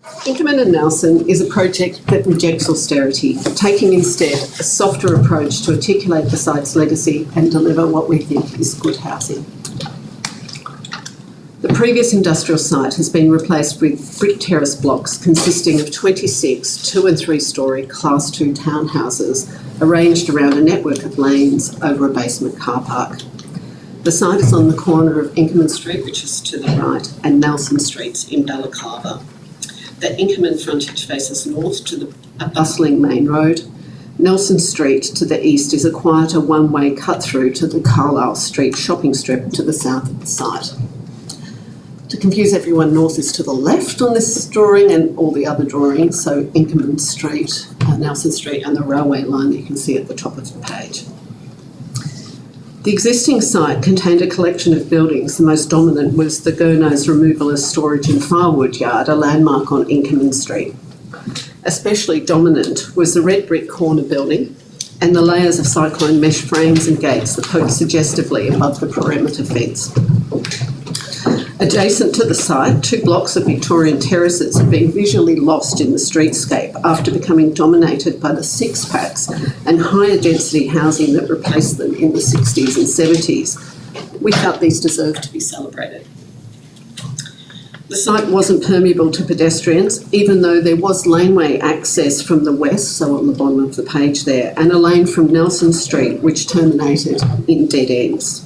Inkerman and Nelson is a project that rejects austerity, taking instead a softer approach to articulate the site's legacy and deliver what we think is good housing. The previous industrial site has been replaced with brick terrace blocks consisting of 26 2- and 3-storey Class 2 townhouses arranged around a network of lanes over a basement car park. The site is on the corner of Inkerman Street, which is to the right, and Nelson Streets in Balaclava. The Inkerman frontage faces north to a bustling main road. Nelson Street to the east is a quieter one-way cut-through to the Carlisle Street shopping strip to the south of the site. To confuse everyone, north is to the left on this drawing and all the other drawings, so Inkerman Street, Nelson Street and the railway line that you can see at the top of the page. The existing site contained a collection of buildings. The most dominant was the Gurno's Removal as Storage and Firewood Yard, a landmark on Inkerman Street. Especially dominant was the red brick corner building and the layers of cyclone mesh frames and gates that poked suggestively above the perimeter fence. Adjacent to the site, 2 blocks of Victorian terraces have been visually lost in the streetscape after becoming dominated by the six-packs and higher density housing that replaced them in the 60s and 70s. We felt these deserved to be celebrated. The site wasn't permeable to pedestrians, even though there was laneway access from the west, so on the bottom of the page there, and a lane from Nelson Street which terminated in dead ends.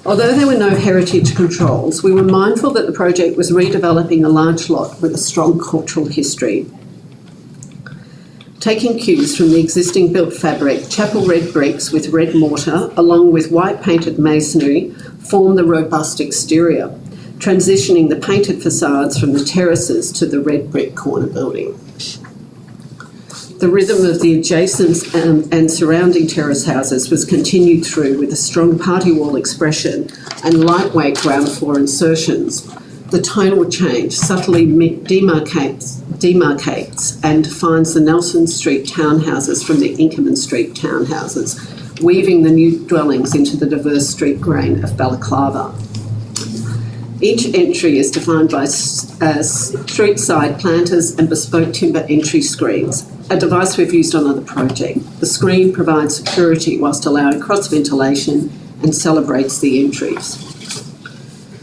Although there were no heritage controls, we were mindful that the project was redeveloping a large lot with a strong cultural history. Taking cues from the existing built fabric, chapel red bricks with red mortar, along with white painted masonry, form the robust exterior, transitioning the painted facades from the terraces to the red brick corner building. The rhythm of the adjacent and surrounding terrace houses was continued through with a strong party wall expression and lightweight ground floor insertions. The tonal change subtly demarcates and defines the Nelson Street townhouses from the Inkerman Street townhouses, weaving the new dwellings into the diverse street grain of Balaclava. Each entry is defined by street side planters and bespoke timber entry screens, a device we've used on other projects. The screen provides security whilst allowing cross ventilation and celebrates the entries.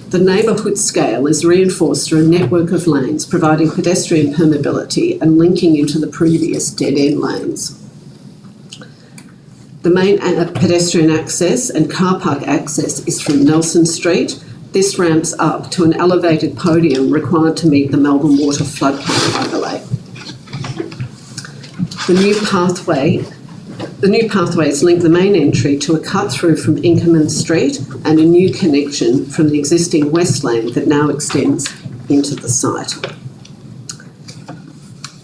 The neighbourhood scale is reinforced through a network of lanes, providing pedestrian permeability and linking into the previous dead-end lanes. The main pedestrian access and car park access is from Nelson Street. This ramps up to an elevated podium required to meet the Melbourne Water floodplain overlay. The new pathways link the main entry to a cut-through from Inkerman Street and a new connection from the existing West Lane that now extends into the site.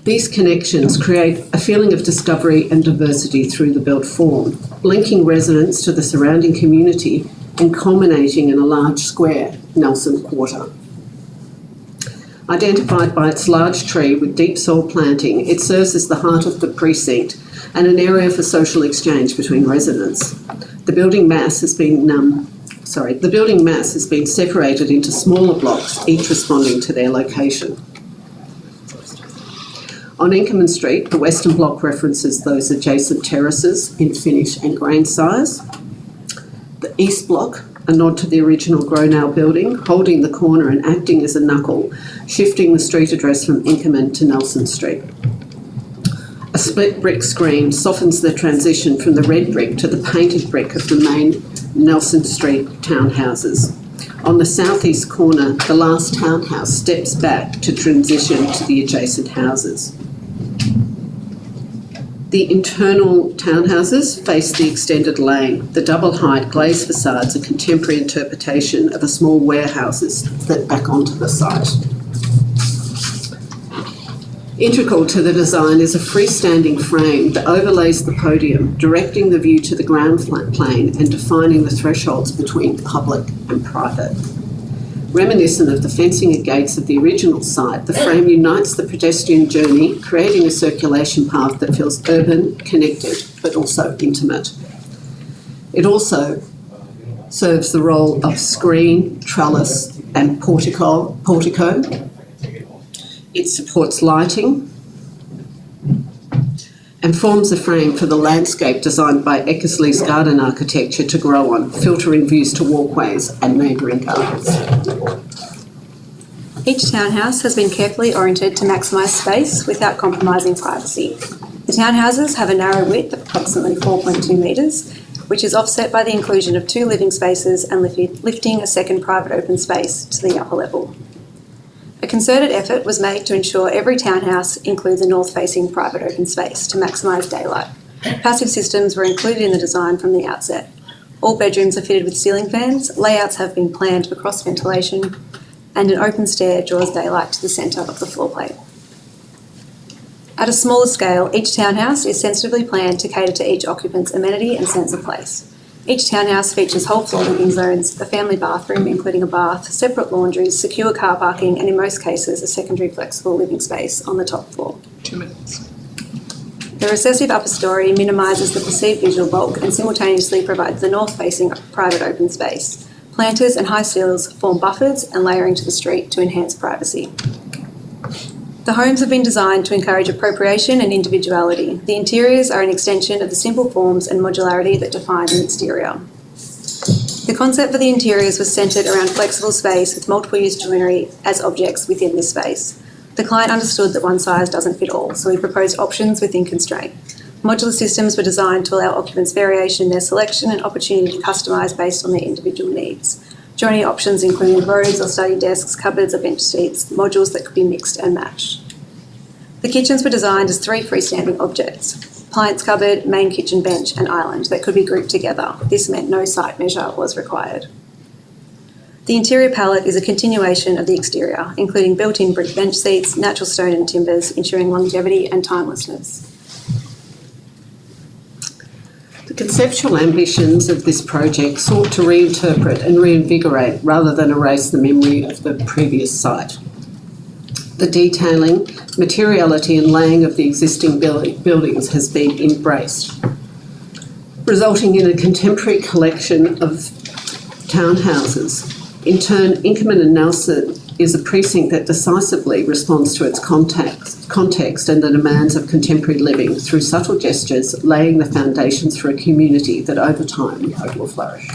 These connections create a feeling of discovery and diversity through the built form, linking residents to the surrounding community and culminating in a large square, Nelson Quarter. Identified by its large tree with deep soil planting, it serves as the heart of the precinct and an area for social exchange between residents. The building mass has been separated into smaller blocks, each responding to their location. On Inkerman Street, the western block references those adjacent terraces in finish and grain size. The east block, a nod to the original Gronau building, holding the corner and acting as a knuckle, shifting the street address from Inkerman to Nelson Street. A split brick screen softens the transition from the red brick to the painted brick of the main Nelson Street townhouses. On the southeast corner, the last townhouse steps back to transition to the adjacent houses. The internal townhouses face the extended lane. The double-height glazed facades are a contemporary interpretation of a small warehouses that back onto the site. Integral to the design is a freestanding frame that overlays the podium, directing the view to the ground plane and defining the thresholds between public and private. Reminiscent of the fencing and gates of the original site, the frame unites the pedestrian journey, creating a circulation path that feels urban, connected, but also intimate. It also serves the role of screen, trellis, and portico, It supports lighting and forms a frame for the landscape designed by Eckersley's Garden Architecture to grow on, filtering views to walkways and neighbouring gardens. Each townhouse has been carefully oriented to maximise space without compromising privacy. The townhouses have a narrow width of approximately 4.2 metres, which is offset by the inclusion of 2 living spaces and lifting a second private open space to the upper level. A concerted effort was made to ensure every townhouse includes a north-facing private open space to maximise daylight. Passive systems were included in the design from the outset. All bedrooms are fitted with ceiling fans, layouts have been planned for cross ventilation, and an open stair draws daylight to the centre of the floor plate. At a smaller scale, each townhouse is sensitively planned to cater to each occupant's amenity and sense of place. Each townhouse features whole floor living zones, a family bathroom including a bath, separate laundries, secure car parking, and in most cases a secondary flexible living space on the top floor. 2 minutes. The recessive upper storey minimises the perceived visual bulk and simultaneously provides the north-facing private open space. Planters and high sills form buffers and layering to the street to enhance privacy. The homes have been designed to encourage appropriation and individuality. The interiors are an extension of the simple forms and modularity that define the exterior. The concept for the interiors was centred around flexible space with multiple use joinery as objects within this space. The client understood that one size doesn't fit all, so we proposed options within constraint. Modular systems were designed to allow occupants variation in their selection and opportunity to customise based on their individual needs. Joinery options included rows or study desks, cupboards or bench seats, modules that could be mixed and matched. The kitchens were designed as 3 freestanding objects: appliance cupboard, main kitchen bench and island that could be grouped together. This meant no site measure was required. The interior palette is a continuation of the exterior, including built-in brick bench seats, natural stone and timbers, ensuring longevity and timelessness. The conceptual ambitions of this project sought to reinterpret and reinvigorate rather than erase the memory of the previous site. The detailing, materiality and laying of the existing buildings has been embraced, resulting in a contemporary collection of townhouses. In turn, Inkerman and Nelson is a precinct that decisively responds to its context and the demands of contemporary living through subtle gestures, laying the foundations for a community that over time we hope will flourish.